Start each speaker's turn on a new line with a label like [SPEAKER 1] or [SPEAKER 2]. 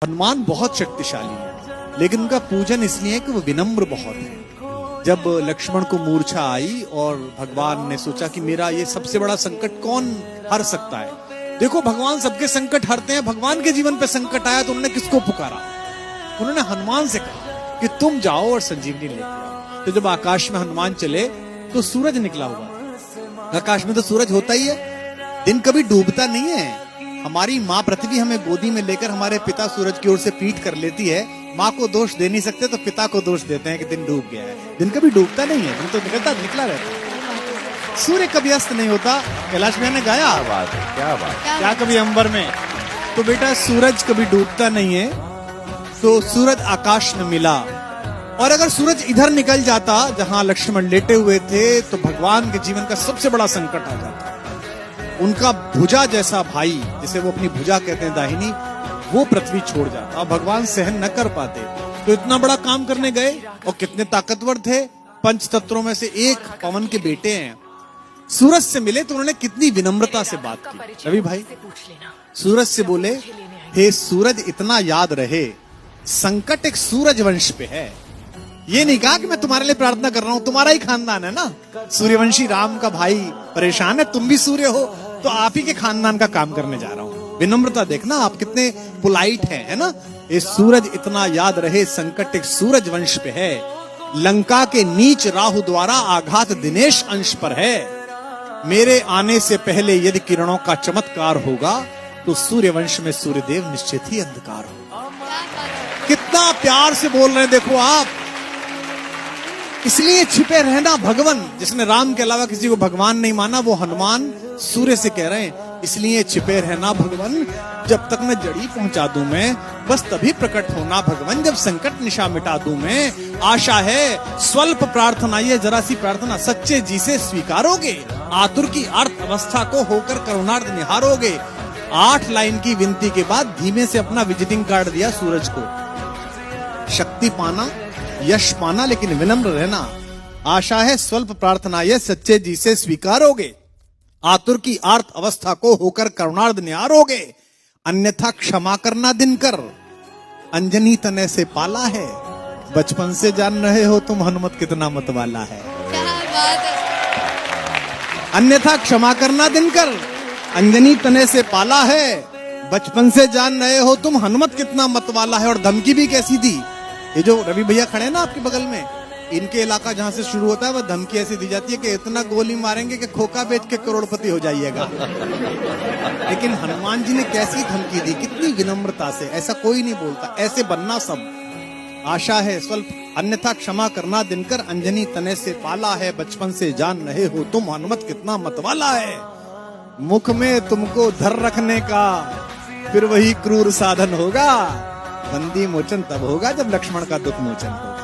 [SPEAKER 1] हनुमान बहुत शक्तिशाली है, लेकिन उनका पूजन इसलिए है कि वो विनम्र बहुत है। जब लक्ष्मण को मूर्छा आई और भगवान ने सोचा कि मेरा ये सबसे बड़ा संकट कौन हर सकता है। देखो, भगवान सबके संकट हरते हैं। भगवान के जीवन पे संकट आया तो उन्होंने किसको पुकारा? उन्होंने हनुमान से कहा कि तुम जाओ और संजीवनी लेके आओ। तो जब आकाश में हनुमान चले तो सूरज निकला हुआ। आकाश में तो सूरज होता ही है, दिन कभी डूबता नहीं है। हमारी माँ पृथ्वी हमें गोदी में लेकर हमारे पिता सूरज की ओर से पीठ कर लेती है। माँ को दोष दे नहीं सकते तो पिता को दोष देते हैं कि दिन डूब गया है। दिन कभी डूबता नहीं है, दिन तो निकला रहता है। सूर्य कभी अस्त नहीं होता। कैलाश भैया ने गाया, क्या कभी अंबर में। तो बेटा, सूरज कभी डूबता नहीं है। तो सूरज आकाश में मिला, और अगर सूरज इधर निकल जाता जहां लक्ष्मण लेटे हुए थे तो भगवान के जीवन का सबसे बड़ा संकट आ जाता। उनका भुजा जैसा भाई, जिसे वो अपनी भुजा कहते हैं दाहिनी, वो पृथ्वी छोड़ जाता। भगवान सहन न कर पाते, तो इतना बड़ा काम करने गए। और कितने ताकतवर थे, पंच तत्वों में से एक पवन के बेटे हैं। सूरज से मिले तो उन्होंने कितनी विनम्रता से बात की। रवि भाई सूरज से बोले, हे सूरज, इतना याद रहे संकट एक सूरज वंश पे है। ये नहीं कहा कि मैं तुम्हारे लिए प्रार्थना कर रहा हूं, तुम्हारा ही खानदान है ना, सूर्यवंशी राम का भाई परेशान है, तुम भी सूर्य हो, तो आप ही के खानदान का काम करने जा रहा हूं। विनम्रता देखना, आप कितने पोलाइट हैं, है ना। ये सूरज इतना याद रहे संकट एक सूरज वंश पे है। लंका के नीच राहु द्वारा आघात दिनेश अंश पर है। मेरे आने से पहले यदि किरणों का चमत्कार होगा तो सूर्यवंश में सूर्यदेव निश्चित ही अंधकार होगा। कितना प्यार से बोल रहे हैं, देखो आप। इसलिए छिपे रहना भगवान। जिसने राम के अलावा किसी को भगवान नहीं माना, वो हनुमान सूर्य से कह रहे हैं, इसलिए छिपे रहना भगवान, जब तक मैं जड़ी पहुंचा दूं मैं, बस तभी प्रकट होना भगवान, जब संकट निशा मिटा दूं मैं। आशा है स्वल्प प्रार्थना, ये जरा सी प्रार्थना सच्चे जी से स्वीकारोगे। आतुर की अर्थ अवस्था को होकर करुणार्थ निहारोगे। 8 लाइन की विनती के बाद धीमे से अपना विजिटिंग कार्ड दिया सूरज को। शक्ति पाना, यश पाना, लेकिन विनम्र रहना। आशा है स्वल्प प्रार्थना ये सच्चे जी से स्वीकारोगे। आतुर की आर्त अवस्था को होकर करुणार्थ निहारोगे। अन्यथा क्षमा करना दिनकर, अंजनी तने से पाला है। बचपन से जान रहे हो तुम हनुमत कितना मतवाला है। अन्यथा क्षमा करना दिनकर, अंजनी तने से पाला है। बचपन से जान रहे हो तुम हनुमत कितना मतवाला है। और धमकी भी कैसी दी। ये जो रवि भैया खड़े हैं ना आपके बगल में, इनके इलाका जहां से शुरू होता है वह धमकी ऐसी दी जाती है कि इतना गोली मारेंगे कि खोखा बेच के करोड़पति हो जाइएगा। लेकिन हनुमान जी ने कैसी धमकी दी, कितनी विनम्रता से। ऐसा कोई नहीं बोलता, ऐसे बनना सब। आशा है स्वल्प, अन्यथा क्षमा करना दिनकर, अंजनी तने से पाला है। बचपन से जान रहे हो तुम हनुमत कितना मतवाला है। मुख में तुमको धर रखने का फिर वही क्रूर साधन होगा। बंदी मोचन तब होगा जब लक्ष्मण का दुख मोचन होगा।